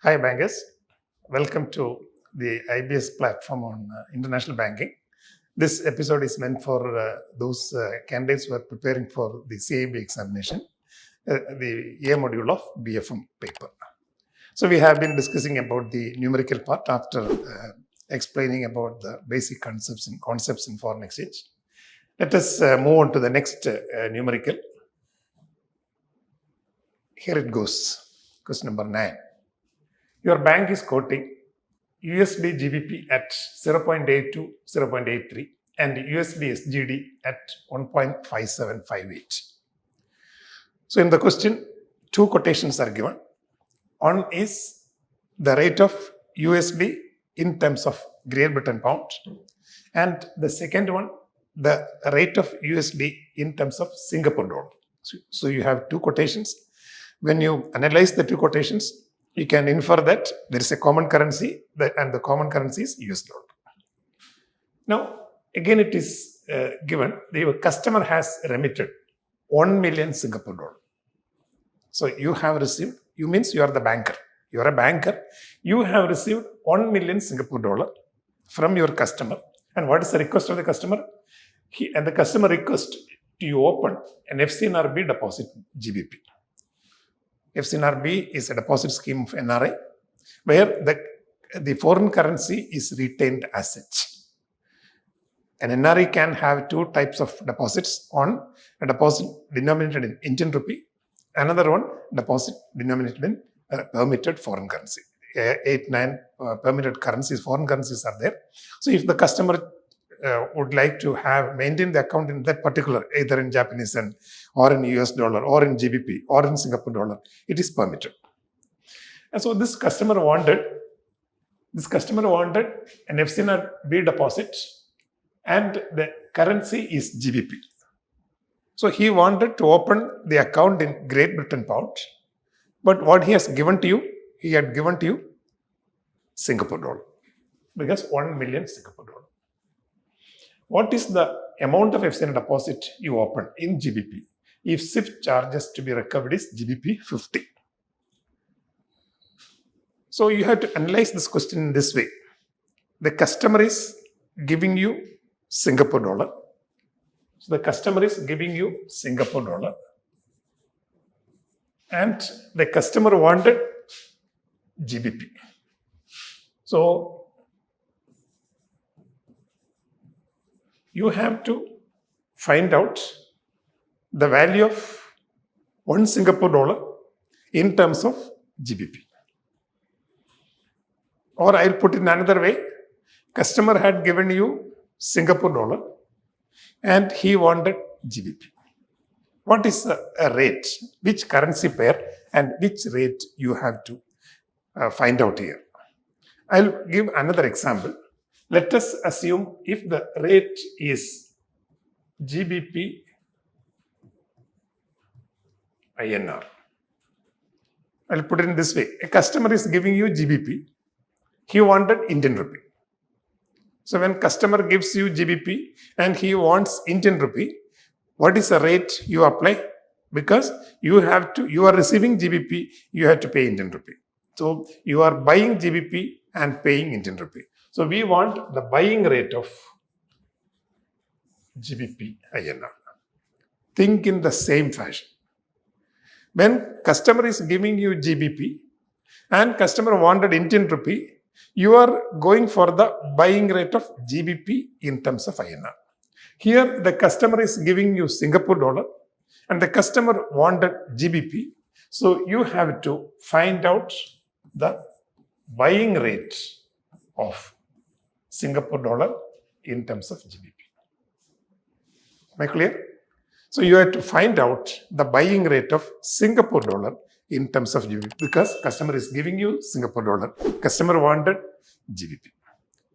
Hi bankers, welcome to the IBS platform on international banking. This episode is meant for those candidates who are preparing for the CAIIB examination, the A module of BFM paper. So we have been discussing about the numerical part after explaining about the basic concepts in foreign exchange. Let us move on to the next numerical. Here it goes. Question number 9. Your bank is quoting USD GBP at 0.8 to 0.83 and USD SGD at 1.5758. So in the question, two quotations are given. One is the rate of USD in terms of Great Britain pound, and the second one, the rate of USD in terms of Singapore dollar. So you have two quotations. When you analyze the two quotations, you can infer that there is a common currency and the common currency is US dollar. Now, again it is given the customer has remitted 1 million Singapore dollar. So you have received, you means you are the banker. You are a banker. You have received 1 million Singapore dollar from your customer. And what is the request of the customer? The customer requests you open an FCNRB deposit GBP. FCNRB is a deposit scheme of NRI where the foreign currency is retained as such. An NRI can have two types of deposits. On a deposit denominated in Indian rupee, another one deposit denominated in permitted foreign currency. 8-9 permitted currencies, foreign currencies are there. So if the customer would like to maintain the account in that particular, either in Japanese yen or in US dollar or in GBP or in Singapore dollar, it is permitted. And so this customer wanted an FCNRB deposit and the currency is GBP. So he wanted to open the account in Great Britain pound, but what he has given to you, he had given to you Singapore dollar, because 1 million Singapore dollar. What is the amount of FCN deposit you open in GBP? If SWIFT charges to be recovered is GBP 50. So you have to analyze this question in this way. The customer is giving you Singapore dollar. So the customer is giving you Singapore dollar. And the customer wanted GBP. So you have to find out the value of 1 Singapore dollar in terms of GBP. Or I'll put it in another way. Customer had given you Singapore dollar and he wanted GBP. What is a rate? Which currency pair and which rate you have to find out here? I'll give another example. Let us assume if the rate is GBP INR. I'll put it in this way. A customer is giving you GBP. He wanted Indian rupee. So when customer gives you GBP and he wants Indian rupee, what is the rate you apply? Because you are receiving GBP, you have to pay Indian rupee. So you are buying GBP and paying Indian rupee. So we want the buying rate of GBP INR. Think in the same fashion. When customer is giving you GBP and customer wanted Indian rupee, you are going for the buying rate of GBP in terms of INR. Here the customer is giving you Singapore dollar and the customer wanted GBP. So you have to find out the buying rate of Singapore dollar in terms of GBP. Am I clear? So you have to find out the buying rate of Singapore dollar in terms of GBP because customer is giving you Singapore dollar. Customer wanted GBP.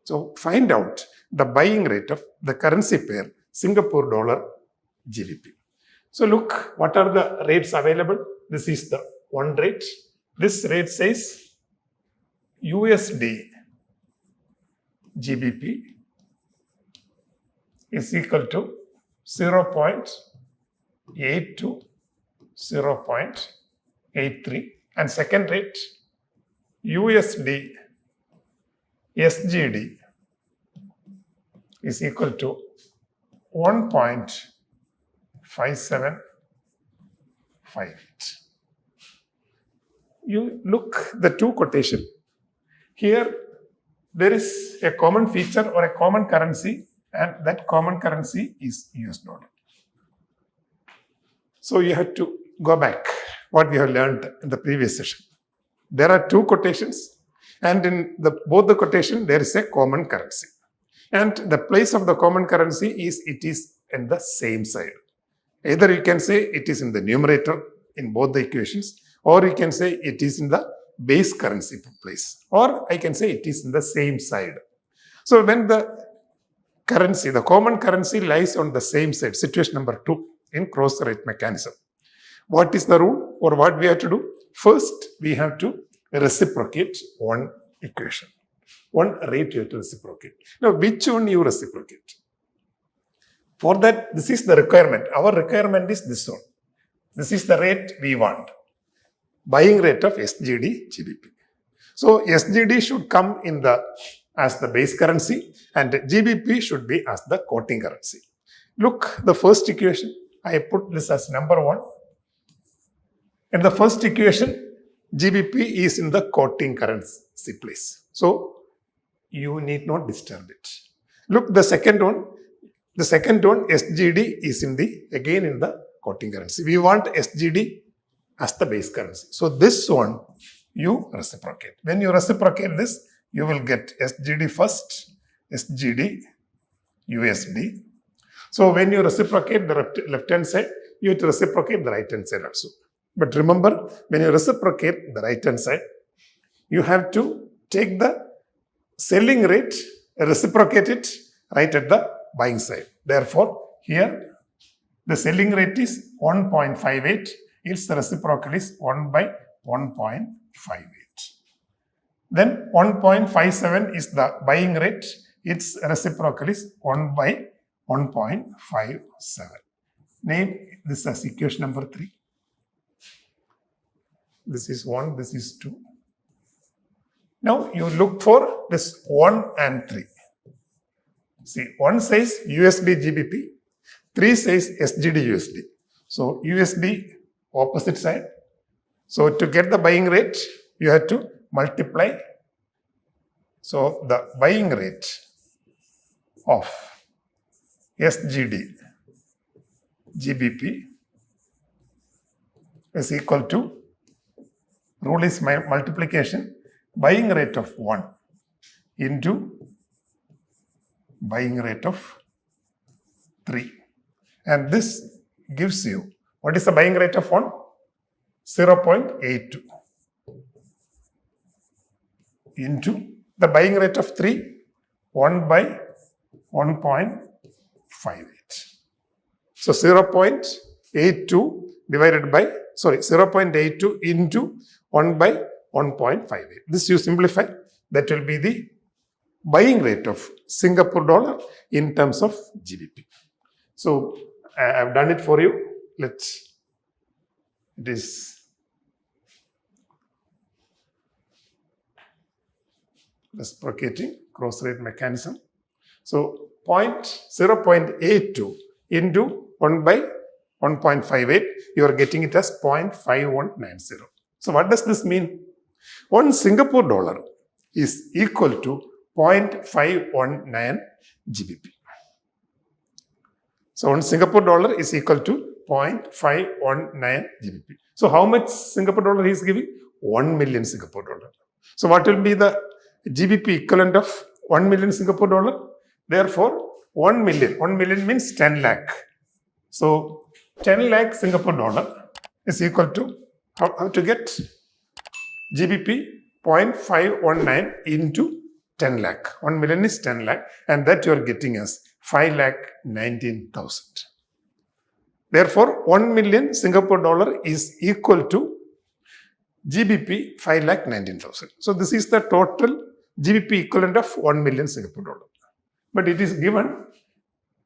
So find out the buying rate of the currency pair Singapore dollar GBP. So look, what are the rates available? This is the one rate. This rate says USD GBP is equal to 0.8 to 0.83 and second rate USD SGD is equal to 1.5758. You look the two quotation. Here there is a common feature or a common currency, and that common currency is US dollar. So you have to go back what we have learned in the previous session. There are two quotations, and in both the quotation there is a common currency. And the place of the common currency is in the same side. Either you can say it is in the numerator in both the equations, or you can say it is in the base currency place, or I can say it is in the same side. So when the common currency lies on the same side, situation number 2 in cross rate mechanism, what is the rule or what we have to do? First, we have to reciprocate one equation. One rate you have to reciprocate. Now, which one you reciprocate? For that, this is the requirement. Our requirement is this one. This is the rate we want. Buying rate of SGD GBP. So SGD should come as the base currency, and GBP should be as the quoting currency. Look, the first equation, I put this as number 1. In the first equation, GBP is in the quoting currency place. So you need not disturb it. Look, the second one, SGD is again in the quoting currency. We want SGD as the base currency. So this one you reciprocate. When you reciprocate this, you will get SGD first, SGD, USD. So when you reciprocate the left hand side, you have to reciprocate the right hand side also. But remember, when you reciprocate the right hand side, you have to take the selling rate, reciprocate it right at the buying side. Therefore, here the selling rate is 1.58. Its reciprocal is 1 by 1.58. Then 1.57 is the buying rate. Its reciprocal is 1 by 1.57. Name this as equation number 3. This is 1, this is 2. Now you look for this 1 and 3. See, 1 says USD GBP, 3 says SGD USD. So USD opposite side. So to get the buying rate, you have to multiply. So the buying rate of SGD GBP is equal to, rule is multiplication, buying rate of 1 into buying rate of 3. And this gives you, what is the buying rate of 1? 0.82 into the buying rate of 3, 1 by 1.58. So 0.82 divided by, 0.82 into 1 by 1.58. This you simplify, that will be the buying rate of Singapore dollar in terms of GBP. So I have done it for you. It is reciprocating cross rate mechanism. So 0.82 into 1 by 1.58, you are getting it as 0.5190. So what does this mean? 1 Singapore dollar is equal to 0.519 GBP. So 1 Singapore dollar is equal to 0.519 GBP. So how much Singapore dollar he is giving? 1 million Singapore dollar. So what will be the GBP equivalent of 1 million Singapore dollar? Therefore, 1 million means 10 lakh. So 10 lakh Singapore dollar is equal to, how to get GBP 0.519 into 10 lakh. 1 million is 10 lakh, and that you are getting as 5,19,000. Therefore, 1 million Singapore dollar is equal to GBP 5,19,000. So this is the total GBP equivalent of 1 million Singapore dollar. But it is given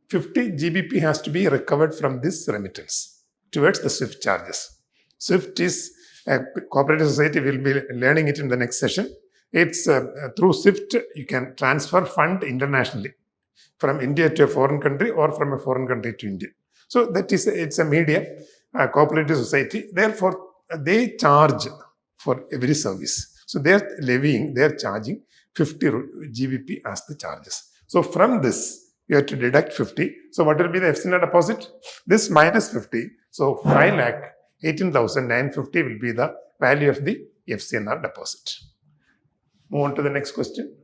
50 GBP has to be recovered from this remittance towards the SWIFT charges. SWIFT is Cooperative society will be learning it in the next session. It's through SWIFT, you can transfer fund internationally from India to a foreign country or from a foreign country to India. So that is, it's a medium, cooperative society. Therefore, they charge for every service. So they're charging 50 GBP as the charges. So from this, you have to deduct 50. So what will be the FCNR deposit? This minus 50. So 5,18,950 will be the value of the FCNR deposit. Move on to the next question.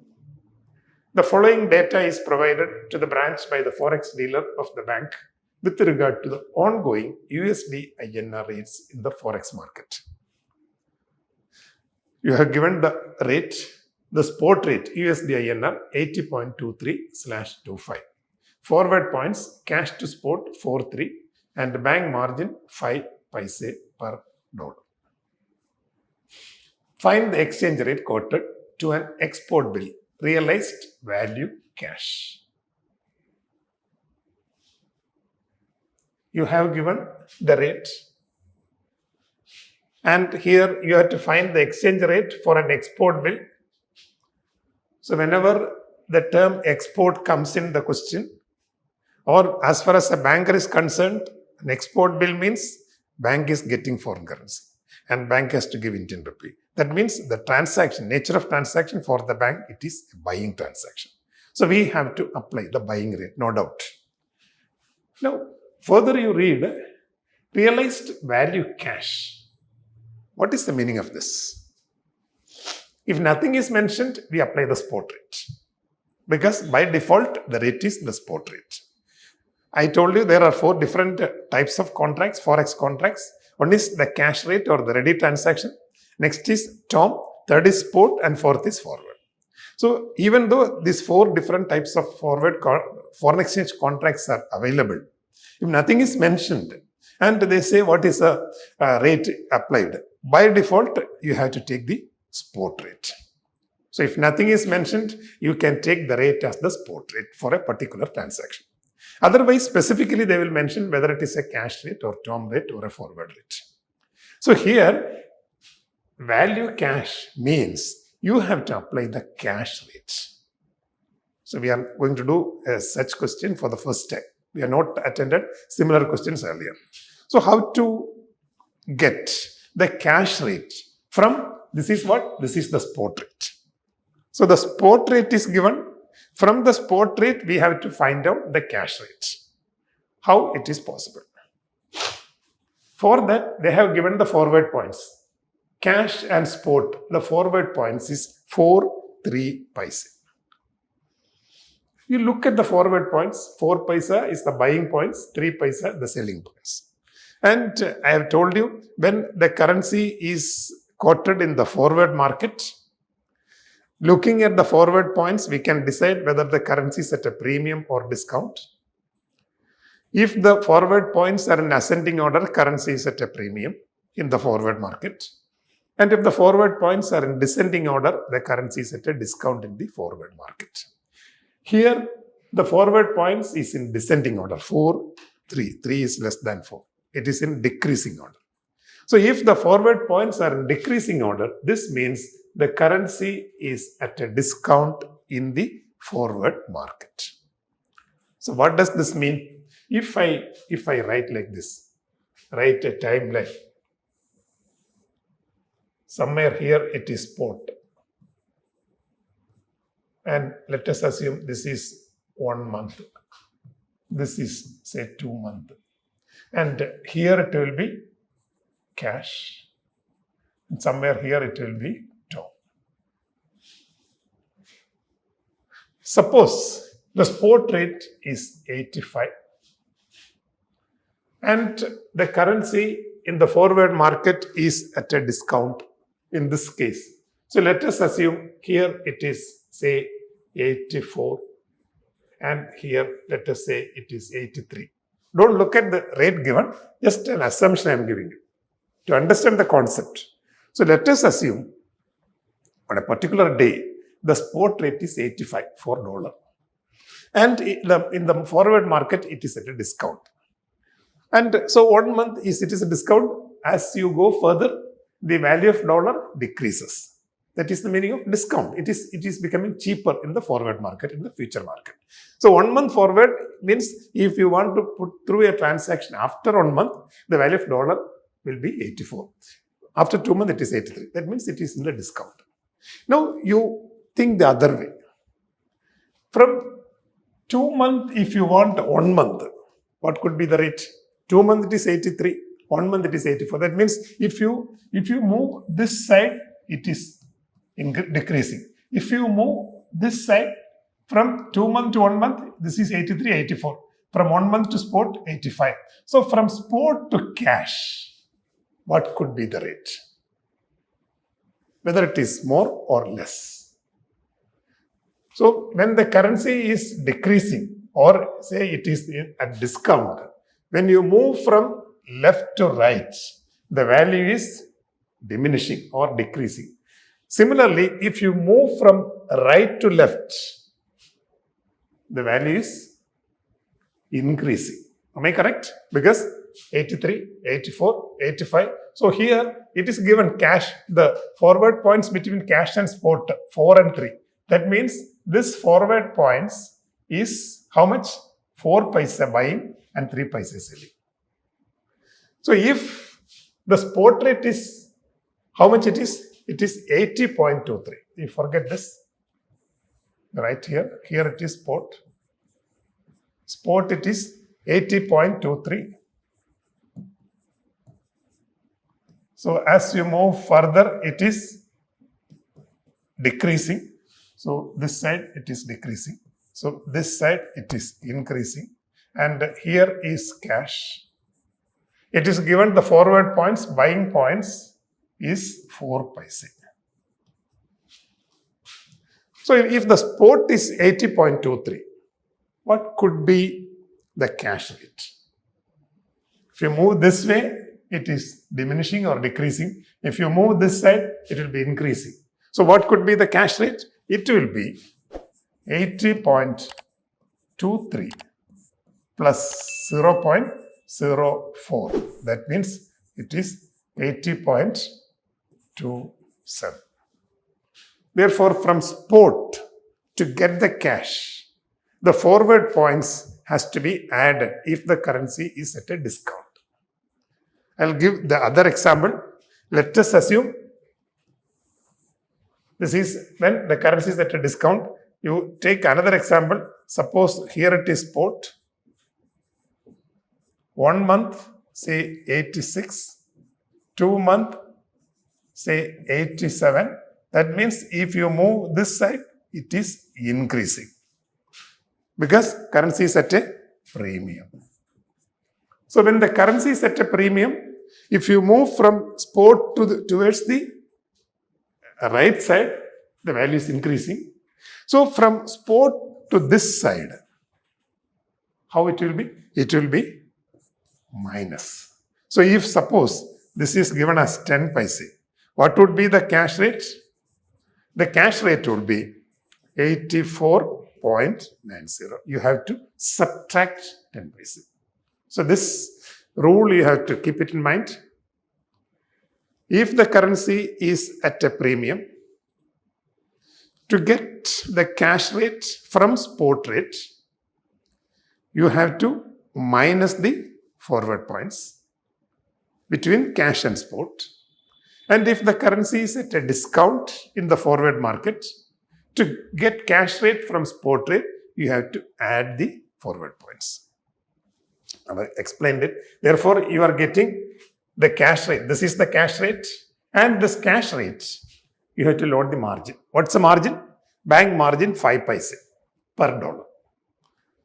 The following data is provided to the branch by the Forex dealer of the bank with regard to the ongoing USD INR rates in the Forex market. You have given the rate, the spot rate USD INR 80.23/25. Forward points cash to spot 4.3 and bank margin 5 paise per dollar. Find the exchange rate quoted to an export bill, realized value cash. You have given the rate, and here you have to find the exchange rate for an export bill. So whenever the term export comes in the question, or as far as a banker is concerned, an export bill means bank is getting foreign currency and bank has to give Indian rupee. That means the transaction, nature of transaction for the bank, it is a buying transaction. So we have to apply the buying rate, no doubt. Now, further you read, realized value cash. What is the meaning of this? If nothing is mentioned, we apply the spot rate. Because by default, the rate is the spot rate. I told you there are 4 different types of contracts, Forex contracts. One is the cash rate or the ready transaction. Next is term, third is spot, and fourth is forward. So even though these 4 different types of foreign exchange contracts are available, if nothing is mentioned and they say what is the rate applied, by default, you have to take the spot rate. So if nothing is mentioned, you can take the rate as the spot rate for a particular transaction. Otherwise, specifically, they will mention whether it is a cash rate or term rate or a forward rate. So here, value cash means you have to apply the cash rate. So we are going to do a such question for the first time. We have not attended similar questions earlier. So how to get the cash rate from, this is what? This is the spot rate. So the spot rate is given. From the spot rate, we have to find out the cash rate. How it is possible? For that, they have given the forward points. Cash and spot, the forward points is 4.3 paise. You look at the forward points, 4 paise is the buying points, 3 paise the selling points. And I have told you, when the currency is quoted in the forward market, looking at the forward points, we can decide whether the currency is at a premium or discount. If the forward points are in ascending order, currency is at a premium in the forward market. And if the forward points are in descending order, the currency is at a discount in the forward market. Here, the forward points is in descending order, 4, 3. 3 is less than 4. It is in decreasing order. So if the forward points are in decreasing order, this means the currency is at a discount in the forward market. So what does this mean? If I write like this, write a timeline. Somewhere here it is spot. And let us assume this is 1 month. This is say 2 months. And here it will be cash. And somewhere here it will be term. Suppose the spot rate is 85 and the currency in the forward market is at a discount in this case. So let us assume here it is say 84 and here let us say it is 83. Don't look at the rate given, just an assumption I am giving you to understand the concept. So let us assume on a particular day, the spot rate is 85 for dollar. And in the forward market, it is at a discount. And so 1 month it is a discount. As you go further, the value of dollar decreases. That is the meaning of discount. It is becoming cheaper in the forward market, in the future market. So 1 month forward means if you want to put through a transaction after 1 month, the value of dollar will be 84. After 2 months, it is 83. That means it is in the discount. Now you think the other way. From 2 months, if you want 1 month, what could be the rate? 2 months it is 83. 1 month it is 84. That means if you move this side, it is decreasing. If you move this side from 2 months to 1 month, this is 83, 84. From 1 month to spot, 85. So from spot to cash, what could be the rate? Whether it is more or less. So when the currency is decreasing, or say it is at discount, when you move from left to right, the value is diminishing or decreasing. Similarly, if you move from right to left, the value is increasing. Am I correct? Because 83, 84, 85. So here it is given cash, the forward points between cash and spot 4 and 3. That means this forward points is how much? 4 paisa buying and 3 paisa selling. So if the spot rate is, how much it is? It is 80.23. You forget this. Right here. Here it is spot. Spot it is 80.23. So as you move further, it is decreasing. So this side it is decreasing. So this side it is increasing. And here is cash. It is given the forward points, buying points is 4 paise. So if the spot is 80.23, what could be the cash rate? If you move this way, it is diminishing or decreasing. If you move this side, it will be increasing. So what could be the cash rate? It will be 80.23 plus 0.04. That means it is 80.27. Therefore, from spot to get the cash, the forward points has to be added if the currency is at a discount. I'll give the other example. Let us assume this is when the currency is at a discount. You take another example. Suppose here it is spot. 1 month, say 86. 2 month, say 87. That means if you move this side, it is increasing. Because currency is at a premium. So when the currency is at a premium, if you move from spot towards the right side, the value is increasing. So from spot to this side, how it will be? It will be minus. So if suppose this is given as 10 paise, what would be the cash rate? The cash rate would be 84.90. You have to subtract 10 paise. So this rule you have to keep it in mind. If the currency is at a premium, to get the cash rate from spot rate, you have to minus the forward points between cash and spot. And if the currency is at a discount in the forward market, to get cash rate from spot rate, you have to add the forward points. I explained it. Therefore, you are getting the cash rate. This is the cash rate. And this cash rate, you have to load the margin. What's the margin? Bank margin 5 paise per dollar.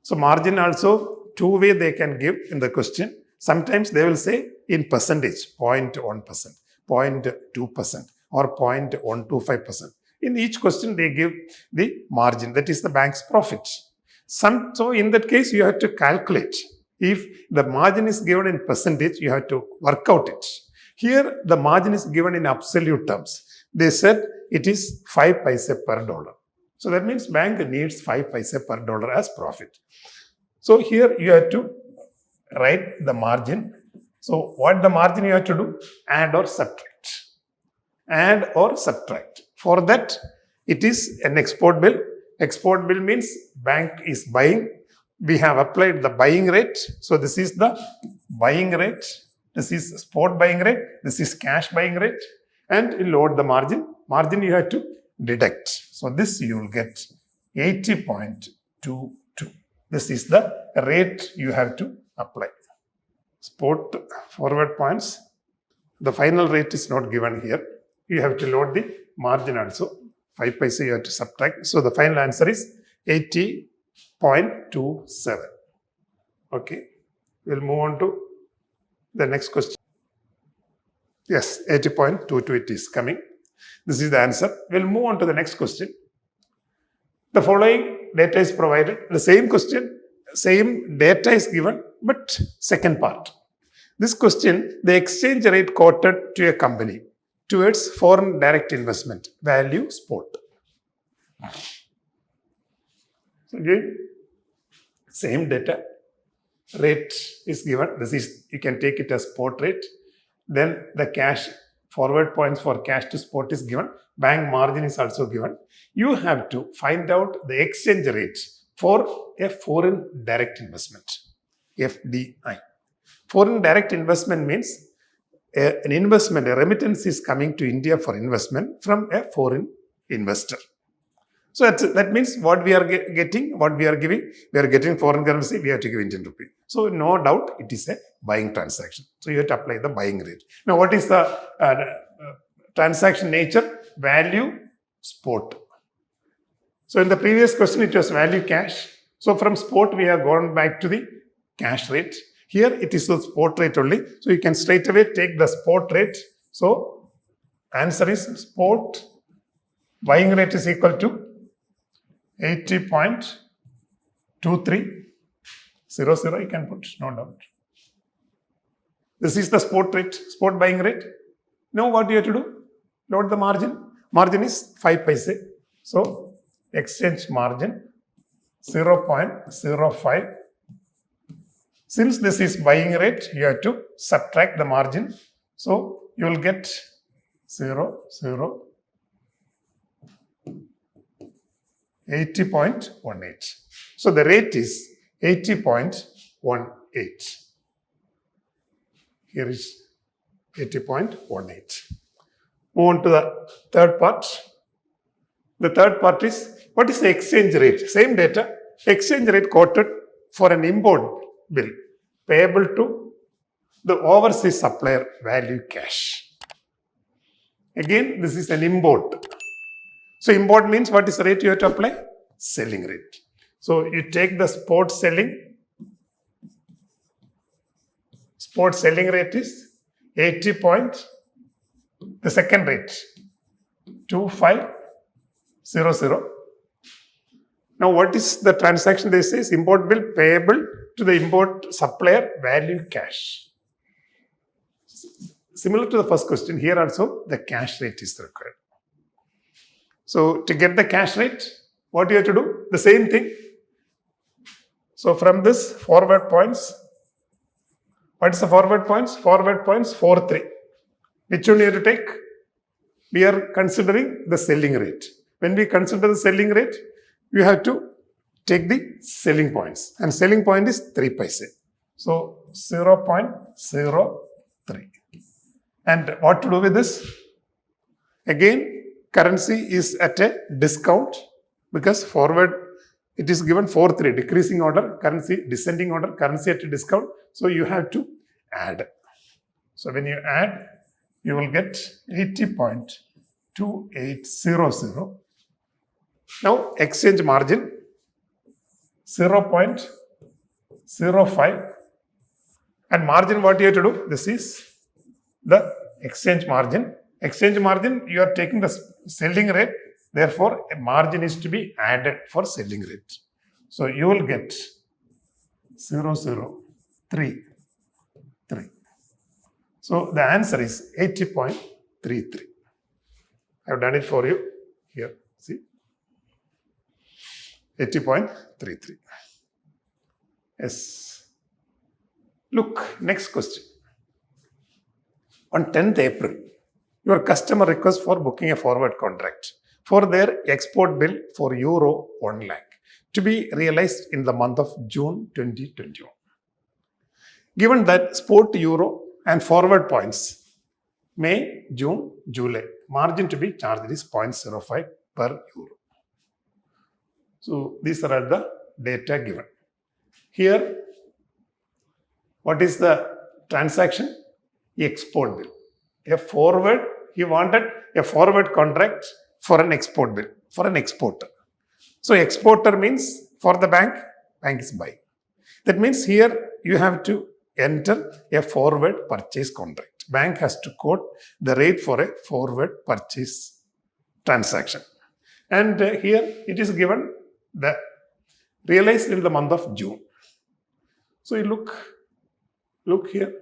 So margin also, two ways they can give in the question. Sometimes they will say in percentage, 0.1%, 0.2%, or 0.125%. In each question, they give the margin. That is the bank's profit. So in that case, you have to calculate. If the margin is given in percentage, you have to work out it. Here, the margin is given in absolute terms. They said it is 5 paise per dollar. So that means bank needs 5 paise per dollar as profit. So here you have to write the margin. So what the margin you have to do? Add or subtract. add or subtract. For that, it is an export bill. Export bill means bank is buying. We have applied the buying rate. So this is the buying rate. This is spot buying rate. This is cash buying rate. And you load the margin. Margin you have to deduct. So this you will get 80.22. This is the rate you have to apply. Spot forward points. The final rate is not given here. You have to load the margin also. 5 paisa you have to subtract. So the final answer is 80.27. Okay. We'll move on to the next question. Yes, 80.22 it is coming. This is the answer. We'll move on to the next question. The following data is provided. The same question, same data is given, but second part. This question, the exchange rate quoted to a company towards foreign direct investment, value spot. So again, same data, rate is given. This is, you can take it as spot rate. Then the cash forward points for cash to spot is given. Bank margin is also given. You have to find out the exchange rate for a foreign direct investment, FDI. Foreign direct investment means an investment, a remittance is coming to India for investment from a foreign investor. So that means what we are getting, what we are giving, we are getting foreign currency, we have to give Indian rupee. So no doubt it is a buying transaction. So you have to apply the buying rate. Now what is the transaction nature? Value spot. So in the previous question it was value cash. So from spot we have gone back to the cash rate. Here it is the spot rate only. So you can straight away take the spot rate. So answer is spot buying rate is equal to 80.2300. You can put, no doubt. This is the spot rate, spot buying rate. Now what do you have to do? Load the margin. Margin is 5 paise. So exchange margin 0.05. Since this is buying rate, you have to subtract the margin. So you will get 80.18. So the rate is 80.18. Here is 80.18. Move on to the third part. The third part is, what is the exchange rate? Same data. Exchange rate quoted for an import bill payable to the overseas supplier, value cash. Again, this is an import. So import means what is the rate you have to apply? Selling rate. So you take the spot selling. Spot selling rate is 80 point. The second rate 2500. Now what is the transaction? They say import bill payable to the import supplier, value cash. Similar to the first question, here also the cash rate is required. So to get the cash rate, what do you have to do? The same thing. So from this forward points, what is the forward points? Forward points 4-3. Which one you have to take? We are considering the selling rate. When we consider the selling rate, you have to take the selling points. And selling point is 3 paise. So 0.03. And what to do with this? Again, currency is at a discount because forward it is given 4-3, decreasing order, currency, descending order, currency at a discount. So you have to add. So when you add, you will get 80.2800. Now exchange margin 0.05. And margin, what you have to do? This is the exchange margin. Exchange margin, you are taking the selling rate. Therefore, a margin is to be added for selling rate. So you will get 0.033. So the answer is 80.33. I have done it for you here. See, 80.33. Yes. Look, next question. On 10th April, Your customer requests for booking a forward contract for their export bill for euro 1 lakh to be realized in the month of June 2021. Given that spot euro and forward points May, June, July, margin to be charged is 0.05 per euro. So these are the data given. Here, what is the transaction? Export bill. He wanted a forward contract for an export bill, for an exporter. So exporter means for the bank is buying. That means here you have to enter a forward purchase contract. Bank has to quote the rate for a forward purchase transaction. And here it is given the realized in the month of June. So you look here.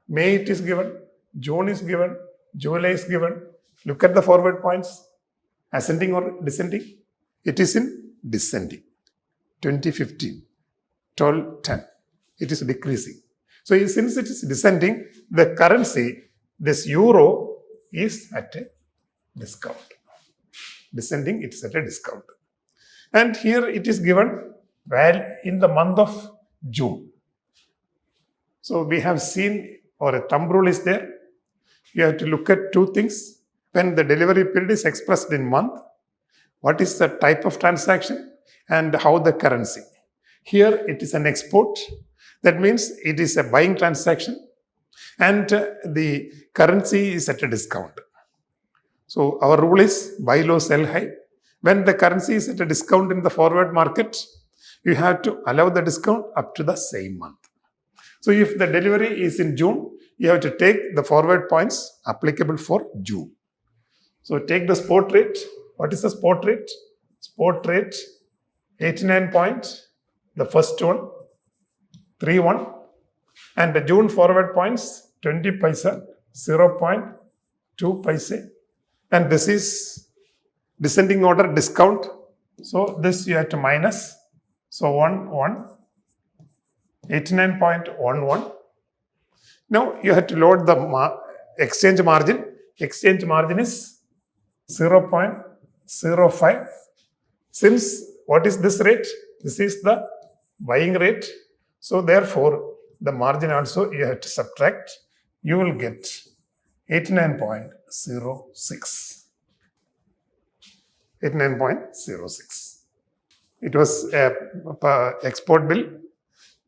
May it is given, June is given, July is given. Look at the forward points. Ascending or descending? It is in descending. 2015, 1210. It is decreasing. So since it is descending, the currency, this euro, is at a discount. Descending, it is at a discount. And here it is given in the month of June. So we have seen, or a thumb rule is there. You have to look at two things. When the delivery period is expressed in month, what is the type of transaction and how the currency. Here it is an export. That means it is a buying transaction and the currency is at a discount. So our rule is buy low, sell high. When the currency is at a discount in the forward market, you have to allow the discount up to the same month. So if the delivery is in June, you have to take the forward points applicable for June. So take the spot rate. What is the spot rate? Spot rate 89 point, the first one, 31. And the June forward points 20 paisa, 0.2 paise. And this is descending order discount. So this you have to minus. So 89.11. Now you have to load the exchange margin. Exchange margin is 0.05. Since what is this rate? This is the buying rate. So therefore, the margin also you have to subtract. You will get 89.06. 89.06. It was a export bill.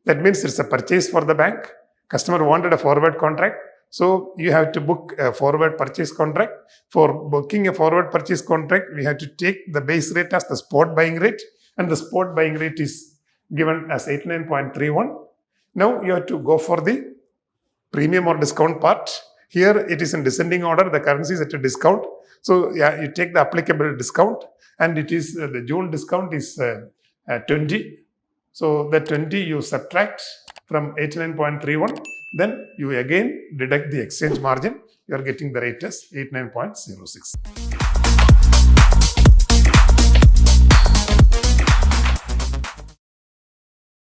That means it's a purchase for the bank. Customer wanted a forward contract. So you have to book a forward purchase contract. For booking a forward purchase contract, we have to take the base rate as the spot buying rate. And the spot buying rate is given as 89.31. Now you have to go for the premium or discount part. Here it is in descending order. The currency is at a discount. So yeah, you take the applicable discount. And it is the June discount is 20. So the 20 you subtract from 89.31. Then you again deduct the exchange margin. You are getting the rate as 89.06.